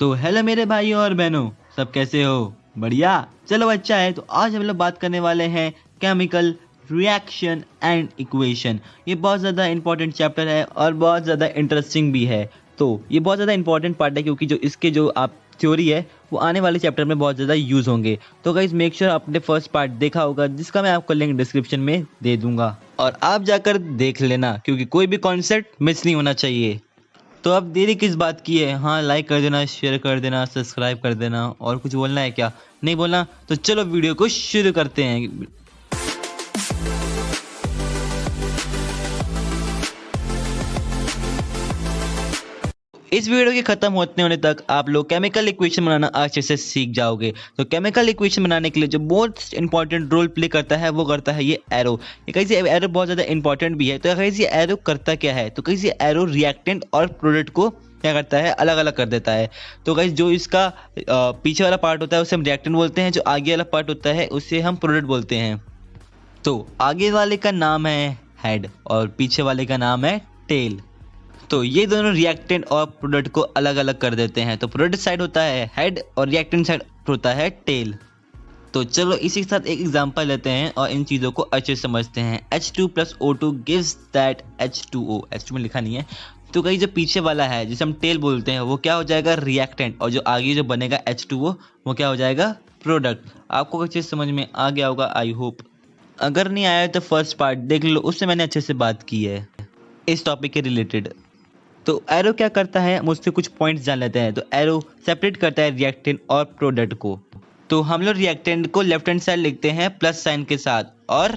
तो हेलो मेरे भाइयों और बहनों, सब कैसे हो? बढ़िया। चलो अच्छा है। तो आज हम लोग बात करने वाले हैं केमिकल रिएक्शन एंड इक्वेशन। ये बहुत ज़्यादा इंपॉर्टेंट चैप्टर है और बहुत ज़्यादा इंटरेस्टिंग भी है। तो ये बहुत ज़्यादा इंपॉर्टेंट पार्ट है क्योंकि जो इसके जो आप थ्योरी है वो आने वाले चैप्टर में बहुत ज़्यादा यूज़ होंगे। तो गाइस मेक श्योर आपने फर्स्ट पार्ट देखा होगा, जिसका मैं आपको लिंक डिस्क्रिप्शन में दे दूंगा और आप जाकर देख लेना, क्योंकि कोई भी कॉन्सेप्ट मिस नहीं होना चाहिए। तो अब देरी किस बात की है? हाँ, लाइक कर देना, शेयर कर देना, सब्सक्राइब कर देना। और कुछ बोलना है क्या? नहीं बोलना? तो चलो वीडियो को शुरू करते हैं। इस वीडियो के खत्म होने तक आप लोग केमिकल इक्वेशन बनाना अच्छे से सीख जाओगे। तो केमिकल इक्वेशन बनाने के लिए जो बहुत इंपॉर्टेंट रोल प्ले करता है वो करता है ये एरो। ये कैसे एरो बहुत ज़्यादा इंपॉर्टेंट भी है। तो कैसे एरो करता क्या है? तो कैसे एरो रिएक्टेंट और प्रोडक्ट को क्या करता है? अलग अलग कर देता है। तो गाइस जो इसका पीछे वाला पार्ट होता है उसे हम रिएक्टेंट बोलते हैं, जो आगे वाला पार्ट होता है उसे हम प्रोडक्ट बोलते हैं। तो आगे वाले का नाम है हेड और पीछे वाले का नाम है टेल। तो ये दोनों रिएक्टेंट और प्रोडक्ट को अलग अलग कर देते हैं। तो प्रोडक्ट साइड होता है हेड और रिएक्टेंट साइड होता है टेल। तो चलो इसी के साथ एक एग्जांपल लेते हैं और इन चीज़ों को अच्छे से समझते हैं। H2 plus O2 gives that H2O। H2 में लिखा नहीं है। तो कहीं जो पीछे वाला है जिसे हम टेल बोलते हैं वो क्या हो जाएगा? रिएक्टेंट। और जो आगे जो बनेगा H2O वो क्या हो जाएगा? प्रोडक्ट। आपको अच्छे से समझ में आ गया होगा, आई होप। अगर नहीं आया तो फर्स्ट पार्ट देख लो, उससे मैंने अच्छे से बात की है इस टॉपिक के रिलेटेड। तो एरो क्या करता है, मुझसे कुछ पॉइंट्स जान लेते हैं। तो एरो सेपरेट करता है रिएक्टेंट और प्रोडक्ट को। तो हम लोग रिएक्टेंट को लेफ्ट हैंड साइड लिखते हैं प्लस साइन के साथ और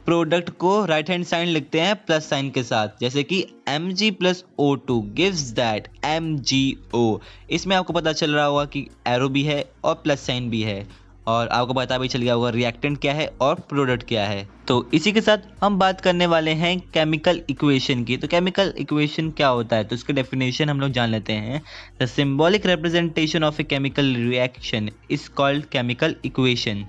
प्रोडक्ट को राइट हैंड साइड लिखते हैं प्लस साइन के साथ। जैसे कि Mg plus O2 gives that MgO। इसमें आपको पता चल रहा होगा कि एरो भी है और प्लस साइन भी है, और आपको पता भी चल गया होगा रिएक्टेंट क्या है और प्रोडक्ट क्या है। तो इसी के साथ हम बात करने वाले हैं केमिकल इक्वेशन की। तो केमिकल इक्वेशन क्या होता है? तो इसका डेफिनेशन हम लोग जान लेते हैं। The symbolic representation of a chemical reaction is called chemical equation.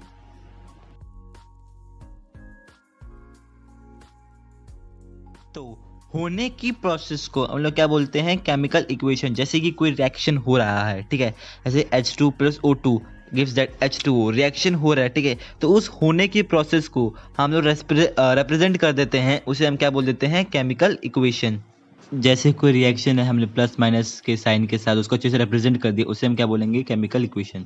तो होने की प्रोसेस को हम लोग क्या बोलते हैं? Chemical equation. जैसे कि कोई रिएक्शन हो रहा है, ठीक है, जैसे H2 plus O2 gives that H2O, reaction हो रहा है, ठीक है। तो उस होने की प्रोसेस को हम लोग रिप्रेजेंट कर देते हैं, उसे हम क्या बोल देते हैं? Chemical equation. जैसे कोई रिएक्शन है, हमने प्लस माइनस के साइन के साथ उसको अच्छे से रिप्रेजेंट कर दिया, उसे हम क्या बोलेंगे? Chemical equation.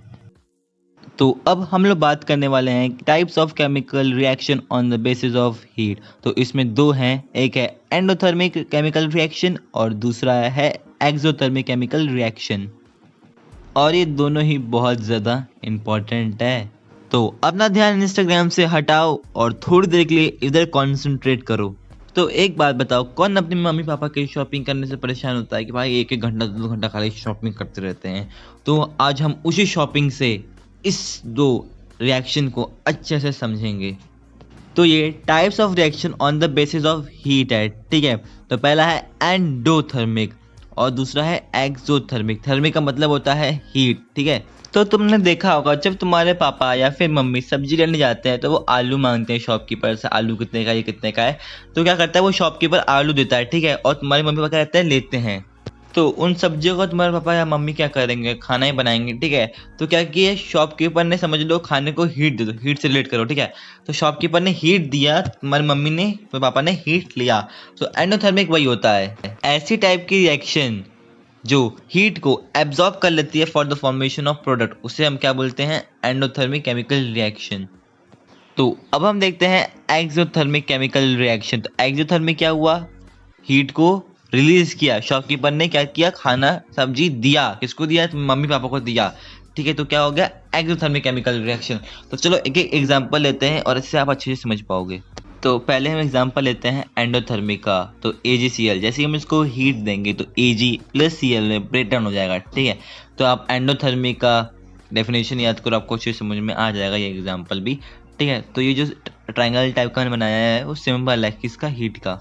तो अब हम लोग बात करने वाले हैं types of chemical reaction on the basis of heat. तो इसमें दो हैं, एक है एंडोथर्मिक केमिकल रिएक्शन और दूसरा है एक्सोथर्मिक केमिकल रिएक्शन, और ये दोनों ही बहुत ज़्यादा इम्पोर्टेंट है। तो अपना ध्यान इंस्टाग्राम से हटाओ और थोड़ी देर के लिए इधर कॉन्सेंट्रेट करो। तो एक बात बताओ, कौन अपने मम्मी पापा की शॉपिंग करने से परेशान होता है कि भाई एक एक घंटा 2 घंटा खाली शॉपिंग करते रहते हैं? तो आज हम उसी शॉपिंग से इस दो रिएक्शन को अच्छे से समझेंगे। तो ये types of reaction on the basis of heat है, ठीक है। तो पहला है एंडोथर्मिक और दूसरा है एक्सोथर्मिक। थर्मिक का मतलब होता है हीट, ठीक है। तो तुमने देखा होगा जब तुम्हारे पापा या फिर मम्मी सब्जी लेने जाते हैं तो वो आलू मांगते हैं शॉपकीपर से, आलू कितने का, ये कितने का है। तो क्या करता है वो शॉपकीपर? आलू देता है, ठीक है, और तुम्हारे मम्मी पापा क्या कहते हैं? लेते हैं। तो उन सब्जियों को तुम्हारे पापा या मम्मी क्या करेंगे? खाना ही बनाएंगे, ठीक है। तो क्या किया शॉपकीपर ने? समझ लो खाने को हीट दे दो, हीट से रिलेट करो, ठीक है। तो शॉपकीपर ने हीट दिया, तुम्हारी मम्मी ने, तुम्हारे पापा ने हीट लिया। तो एंडोथर्मिक वही होता है, ऐसी टाइप की रिएक्शन जो हीट को एब्जॉर्ब कर लेती है for the formation of product, उसे हम क्या बोलते हैं? Endothermic chemical reaction. तो अब हम देखते हैं एक्सोथर्मिक केमिकल रिएक्शन। तो एक्सोथर्मिक क्या हुआ? हीट को रिलीज किया, शॉपकीपर ने क्या किया? खाना सब्जी दिया। किसको दिया? मम्मी पापा को दिया, ठीक है। तो क्या हो गया? Exothermic chemical reaction. तो चलो एक एक एग्जांपल लेते हैं और इससे आप अच्छे से समझ पाओगे। तो पहले हम एग्जांपल लेते हैं एंडोथर्मिक का। तो AgCl, जैसे हम इसको हीट देंगे तो Ag प्लस Cl में ब्रेक डाउन हो जाएगा, ठीक है। तो आप एंडोथर्मिक का डेफिनेशन याद करो, आपको अच्छे समझ में आ जाएगा ये एग्जाम्पल भी, ठीक है। तो ये जो ट्राइंगल टाइप का बनाया है वो सिंबल है किसका? हीट का।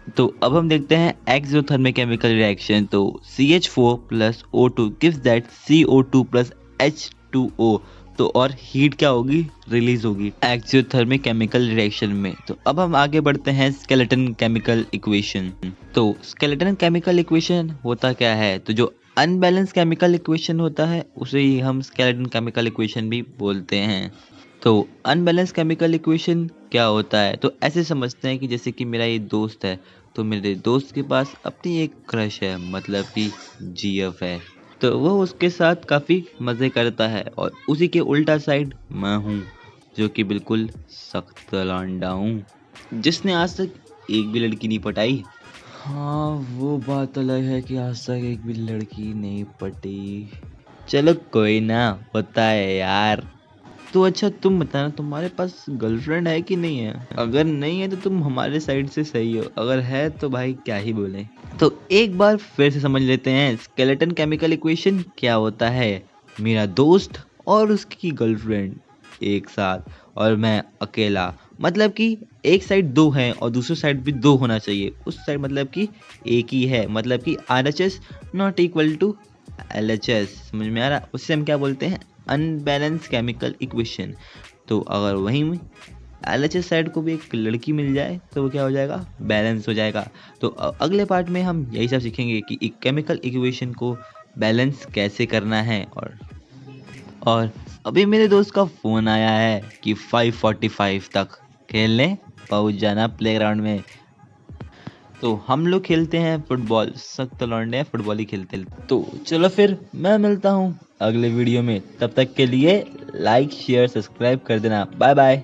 तो अब हम देखते हैं एक्सोथर्मिक केमिकल रिएक्शन। तो CH4 plus O2 gives that CO2 plus H2O। तो और हीट क्या होगी? रिलीज होगी एक्सोथर्मिक केमिकल रिएक्शन में। तो अब हम आगे बढ़ते हैं स्केलेटन केमिकल इक्वेशन। तो स्केलेटन केमिकल इक्वेशन होता क्या है? तो जो अनबैलेंस केमिकल इक्वेशन होता है, उसे ही हम स्केलेटन केमिकल इक्वेशन भी बोलते हैं। तो अनबैलेंस केमिकल इक्वेशन क्या होता है? तो ऐसे समझते हैं कि जैसे कि मेरा ये दोस्त है, तो मेरे दोस्त के पास अपनी एक क्रश है, मतलब कि जीएफ है। तो वो उसके साथ काफ़ी मज़े करता है और उसी के उल्टा साइड मैं हूँ, जो कि बिल्कुल सख्त लौंडा हूँ, जिसने आज तक एक भी लड़की नहीं पटाई। हाँ, वो बात अलग है कि आज तक एक भी लड़की नहीं पटी। चलो कोई ना, होता है यार। तो अच्छा तुम बताना, तुम्हारे पास गर्लफ्रेंड है कि नहीं है? अगर नहीं है तो तुम हमारे साइड से सही हो, अगर है तो भाई क्या ही बोले। तो एक बार फिर से समझ लेते हैं स्केलेटन केमिकल इक्वेशन क्या होता है। मेरा दोस्त और उसकी गर्लफ्रेंड एक साथ, और मैं अकेला, मतलब कि एक साइड दो हैं और दूसरी साइड भी दो होना चाहिए। उस साइड मतलब कि एक ही है, मतलब कि RHS not equal to LHS। समझ में आ रहा? उससे हम क्या बोलते हैं? Unbalance chemical equation. तो अगर वहीं में LHS साइड को भी एक लड़की मिल जाए तो वो क्या हो जाएगा? बैलेंस हो जाएगा। तो अगले पार्ट में हम यही सब सीखेंगे कि एक केमिकल इक्वेशन को बैलेंस कैसे करना है। और अभी मेरे दोस्त का फ़ोन आया है कि 5:45 तक खेलने पहुंच जाना प्लेग्राउंड में। तो हम लोग खेलते हैं फुटबॉल, सख्त लौंडे हैं, फुटबॉल ही खेलते हैं। तो चलो फिर मैं मिलता हूँ अगले वीडियो में, तब तक के लिए लाइक शेयर सब्सक्राइब कर देना। Bye bye.